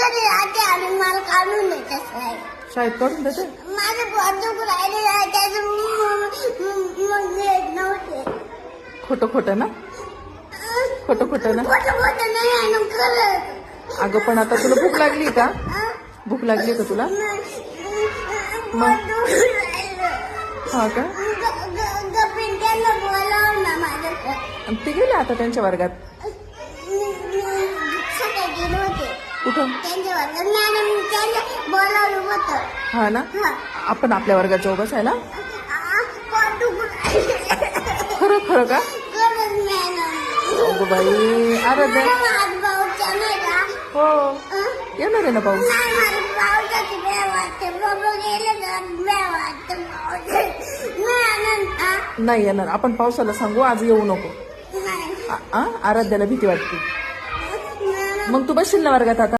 घरी राहते आणि मला काढून देते शाळेत काढून देते. माझे पोट दुखू राहिले त्याचं मग येत नव्हते. खोटं खोटं ना, खोटं खोटं ना. खोटं नाही आणि खरंच. अगं पण आता तुला भूक लागली का? भूक लागली का तुला? हा का? पिंट्याला बोलावं ना माझ्याकडे. आणि ते गेले आता त्यांच्या वर्गात. सकाळी गेले होते कुठं? त्यांच्या वर्गात. मॅडम त्यांना बोलावलं होतं. हा ना, आपण आपल्या वर्गात जाऊ बसायला. पोट दुखू राहिलं. खरं खरं का? खरंच मॅडम. अगं बाई, आराध्या. माझ भाऊच्या नाही का? हो येणार आहे ना पाऊस. नाही माझ्या भाऊच्याची भ्या वाटते. बाबा गेले का भ्या वाटते भाऊचे. नाही येणार. आपण पावसाला सांगू आज येऊ नको. नाही आराध्याला भीती वाटते. मग तू बसशील ना वर्गात आता?